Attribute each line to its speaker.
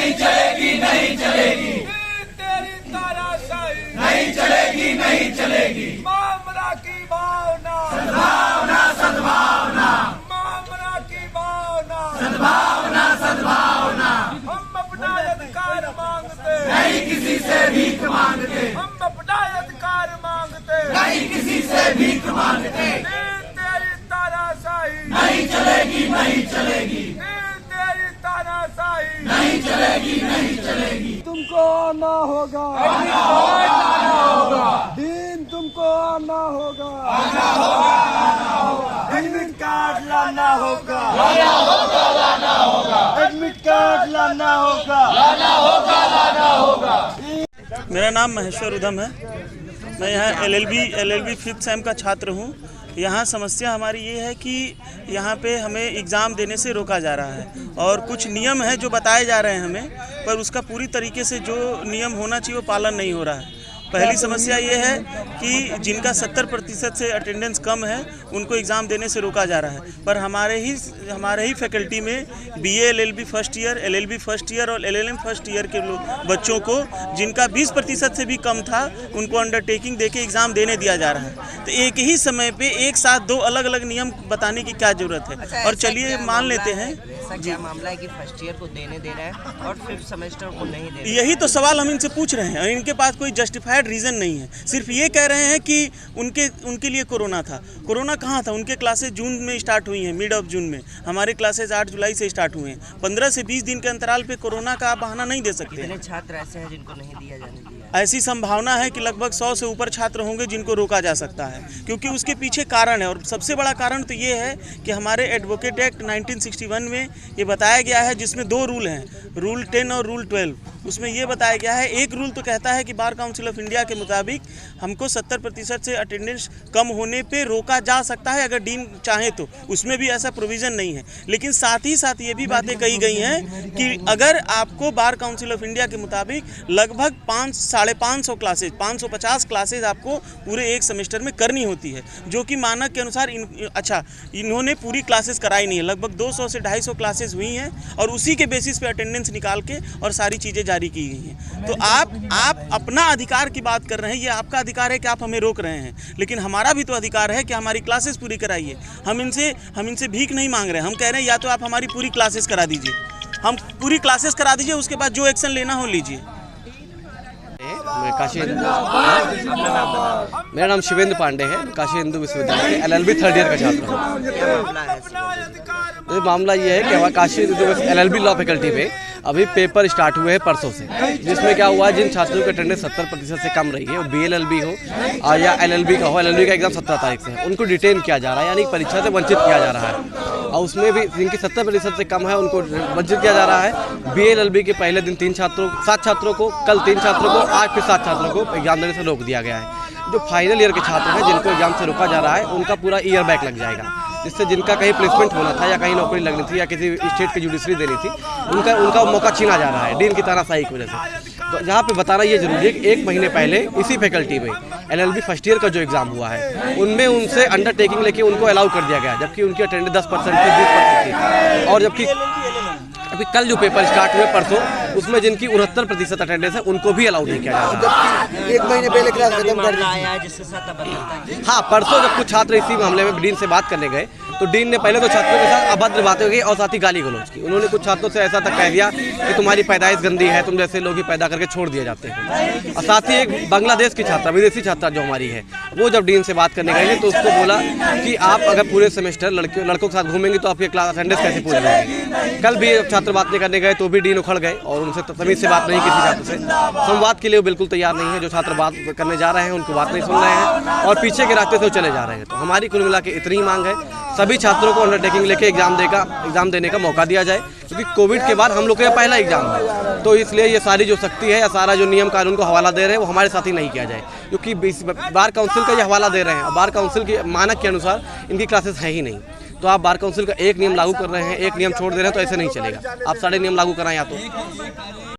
Speaker 1: नहीं चलेगी, नहीं चलेगी,
Speaker 2: तेरी तानाशाही
Speaker 1: नहीं चलेगी, नहीं चलेगी।
Speaker 2: मामला की भावना,
Speaker 1: सद्भावना, सद्भावना,
Speaker 2: मामला की भावना,
Speaker 1: सद्भावना, सद्भावना।
Speaker 2: हम अपना अधिकार मांगते,
Speaker 1: नहीं किसी से भीख मांगते,
Speaker 2: हम अपना अधिकार मांगते,
Speaker 1: नहीं किसी से भीख मांगते।
Speaker 2: तेरी तानाशाही
Speaker 1: नहीं चलेगी, नहीं चलेगी,
Speaker 2: तेरी तानाशाही
Speaker 1: नहीं चलेगी, नहीं चलेगी।
Speaker 2: तुमको आना होगा,
Speaker 1: आना होगा,
Speaker 2: दिन तुमको आना होगा,
Speaker 1: आना होगा, आना होगा।
Speaker 2: एडमिट कार्ड लाना होगा,
Speaker 1: लाना होगा, लाना होगा,
Speaker 2: एडमिट कार्ड लाना होगा,
Speaker 1: लाना होगा, लाना होगा।
Speaker 3: मेरा नाम महेश्वर उधम है। मैं यहाँ एलएलबी 5th सेम का छात्र हूँ। यहाँ समस्या हमारी ये है कि यहाँ पे हमें एग्ज़ाम देने से रोका जा रहा है और कुछ नियम है जो बताए जा रहे हैं हमें, पर उसका पूरी तरीके से जो नियम होना चाहिए वो पालन नहीं हो रहा है। पहली समस्या ये है कि जिनका 70% से अटेंडेंस कम है उनको एग्ज़ाम देने से रोका जा रहा है, पर हमारे ही फैकल्टी में BA LLB first year, LLB first year और एलएलएम फर्स्ट ईयर के बच्चों को जिनका 20% से भी कम था उनको अंडरटेकिंग देके एग्ज़ाम देने दिया जा रहा है। तो एक ही समय पे एक साथ दो अलग अलग नियम बताने की क्या ज़रूरत है।
Speaker 4: अच्छा,
Speaker 3: और चलिए मान लेते हैं
Speaker 4: क्या मामला है कि फर्स्ट ईयर को देने दे रहा है और 5th सेमेस्टर को नहीं दे रहा है?
Speaker 3: यही तो सवाल हम इनसे पूछ रहे हैं। इनके पास कोई जस्टिफाइड रीज़न नहीं है, सिर्फ ये कह रहे हैं कि उनके लिए कोरोना था। कोरोना कहाँ था? उनके क्लासेस जून में स्टार्ट हुई हैं, मिड ऑफ जून में। हमारे क्लासेस 8 जुलाई से स्टार्ट हुए हैं। 15 से 20 दिन के अंतराल पे कोरोना का आप बहाना नहीं दे सकते।
Speaker 4: कितने छात्र ऐसे हैं जिनको नहीं दिया जाने दिया?
Speaker 3: ऐसी संभावना है कि लगभग 100 से ऊपर छात्र होंगे जिनको रोका जा सकता है, क्योंकि उसके पीछे कारण है। और सबसे बड़ा कारण तो ये है कि हमारे एडवोकेट एक्ट 1961 में ये बताया गया है, जिसमें 2 रूल हैं, रूल 10 और रूल 12। उसमें ये बताया गया है, एक रूल तो कहता है कि बार काउंसिल ऑफ इंडिया के मुताबिक हमको 70% से अटेंडेंस कम होने पे रोका जा सकता है अगर डीन चाहे तो। उसमें भी ऐसा प्रोविज़न नहीं है। लेकिन साथ ही साथ ये भी बातें कही गई हैं कि अगर आपको बार काउंसिल ऑफ इंडिया के मुताबिक लगभग 550 क्लासेज, 550 क्लासेज आपको पूरे एक सेमेस्टर में करनी होती है, जो कि मानक के अनुसार इन्होंने पूरी क्लासेस कराई नहीं है। लगभग 200 से 250 क्लासेस हुई हैं और उसी के बेसिस पे अटेंडेंस निकाल के और सारी चीज़ें जारी की गई हैं। तो आप अपना अधिकार की बात कर रहे हैं, ये आपका अधिकार है कि आप हमें रोक रहे हैं, लेकिन हमारा भी तो अधिकार है कि हमारी क्लासेस पूरी कराइए। हम इनसे भीख नहीं मांग रहे हैं। हम कह रहे हैं या तो आप हमारी पूरी क्लासेस करा दीजिए, हम पूरी क्लासेस करा दीजिए, उसके बाद जो एक्शन लेना हो लीजिए।
Speaker 5: मैं काशी मेरा नाम शिवेंद्र पांडे है। काशी हिंदू विश्वविद्यालय के एलएलबी 3rd ईयर का छात्र हूँ।
Speaker 4: क्या मामला है?
Speaker 5: ये मामला ये है कि हमारे Kashi Hindu LLB law faculty में अभी पेपर स्टार्ट हुए हैं परसों से, जिसमें क्या हुआ है, जिन छात्रों की अटेंडेंस 70% से कम रही है, वो BLLB हो या LLB का हो, LLB का एग्जाम 17 तारीख से है, उनको डिटेन किया जा रहा है, यानी परीक्षा से वंचित किया जा रहा है। और उसमें भी जिनकी 70% से कम है उनको वंचित किया जा रहा है। BLLB के पहले दिन 7 छात्रों को, कल 3 छात्रों को, आज फिर 7 छात्रों को एग्जाम देने से रोक दिया गया है। जो फाइनल ईयर के छात्र हैं जिनको एग्जाम से रोका जा रहा है, उनका पूरा ईयर बैक लग जाएगा, जिससे जिनका कहीं प्लेसमेंट होना था या कहीं नौकरी लगनी थी या किसी स्टेट की जुडिशरी देनी थी, उनका मौका छीना जा रहा है डीन की तानाशाही की वजह से। तो यहाँ पे बताना ये जरूरी है कि 1 महीने पहले इसी फैकल्टी में LLB फर्स्ट ईयर का जो एग्ज़ाम हुआ है, उनमें उनसे अंडरटेकिंग लेके उनको अलाउ कर दिया गया, जबकि उनकी अटेंडेंस 10% थी, 20% थी। और जबकि अभी कल जो पेपर स्टार्ट हुए परसों, उसमें जिनकी 69% अटेंडेंस है उनको भी अलाउ नहीं किया जा रहा है।
Speaker 2: 1 महीने पहले क्लास खत्म कर दी।
Speaker 4: आया है जिसके साथ अभद्रता।
Speaker 5: हाँ, परसों जब कुछ छात्र इसी मामले में डीन से बात करने गए, तो डीन ने पहले तो छात्रों के साथ अभद्र बातें की और साथ ही गाली गलौज की। उन्होंने कुछ छात्रों से ऐसा तक कह दिया कि तुम्हारी पैदाइश गंदी है, तुम जैसे लोग ही पैदा करके छोड़ दिए जाते हैं। और साथ ही एक बांग्लादेश की छात्रा, विदेशी छात्रा जो हमारी है, वो जब डीन से बात करने गए तो उसको बोला कि आप अगर पूरे सेमेस्टर लड़कों के साथ घूमेंगे तो आपकी क्लास अटेंडेंस कैसे पूरी होगी। कल भी छात्र बात नहीं करने गए तो भी डीन उखड़ गए और उनसे तमीज़ से बात नहीं की थी छात्र से। संवाद के लिए वो बिल्कुल तैयार नहीं है। जो छात्र बात करने जा रहे हैं उनको बात नहीं सुन रहे हैं और पीछे के रास्ते से वो चले जा रहे हैं। तो हमारी कुल मिला के इतनी ही मांग है, सभी छात्रों को अंडरटेकिंग लेके एग्जाम देने का मौका दिया जाए, क्योंकि कोविड के बाद हम लोग का यह पहला एग्जाम है। तो इसलिए ये सारी जो शक्ति है या सारा जो नियम कानून को हवाला दे रहे हैं वो हमारे साथ ही नहीं किया जाए, क्योंकि बार काउंसिल का ये हवाला दे रहे हैं और बार काउंसिल के मानक के अनुसार इनकी क्लासेस हैं ही नहीं। तो आप बार काउंसिल का एक नियम लागू कर रहे हैं, एक नियम छोड़ दे रहे हैं, तो ऐसे नहीं चलेगा। आप सारे नियम लागू कराएं या तो